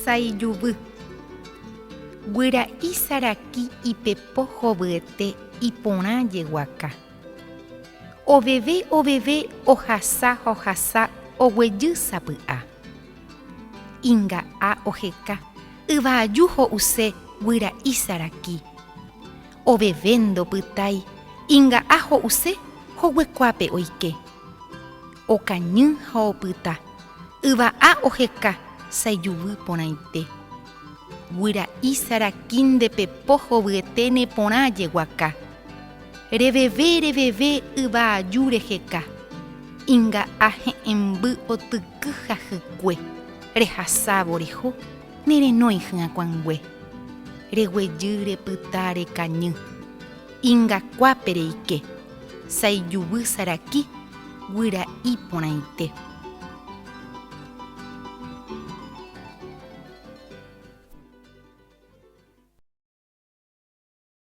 saijuvy. Guira'i saraki ipepo hovyete iporã jeguaka. Oveve ohasa oguejy sapy'a. Inga'á oheka, yvaaju ho'use guira'i saraki. Oveve ndopytái, inga'á ho'use hoguekuápe oike. Okañy ha opyta, yva'a oheka saijuvy porãite. Guira'i saraki ndepepo hovyete neporã jeguaka. Reveve yvaaju reheka. Inga'á he'ẽmby otyky ha hykue. Rehasávo reho nerenói hyakuãngue. Reguejy repyta rekañy. Ingakuápe reike. Saijuvy saraki guira'i porãite.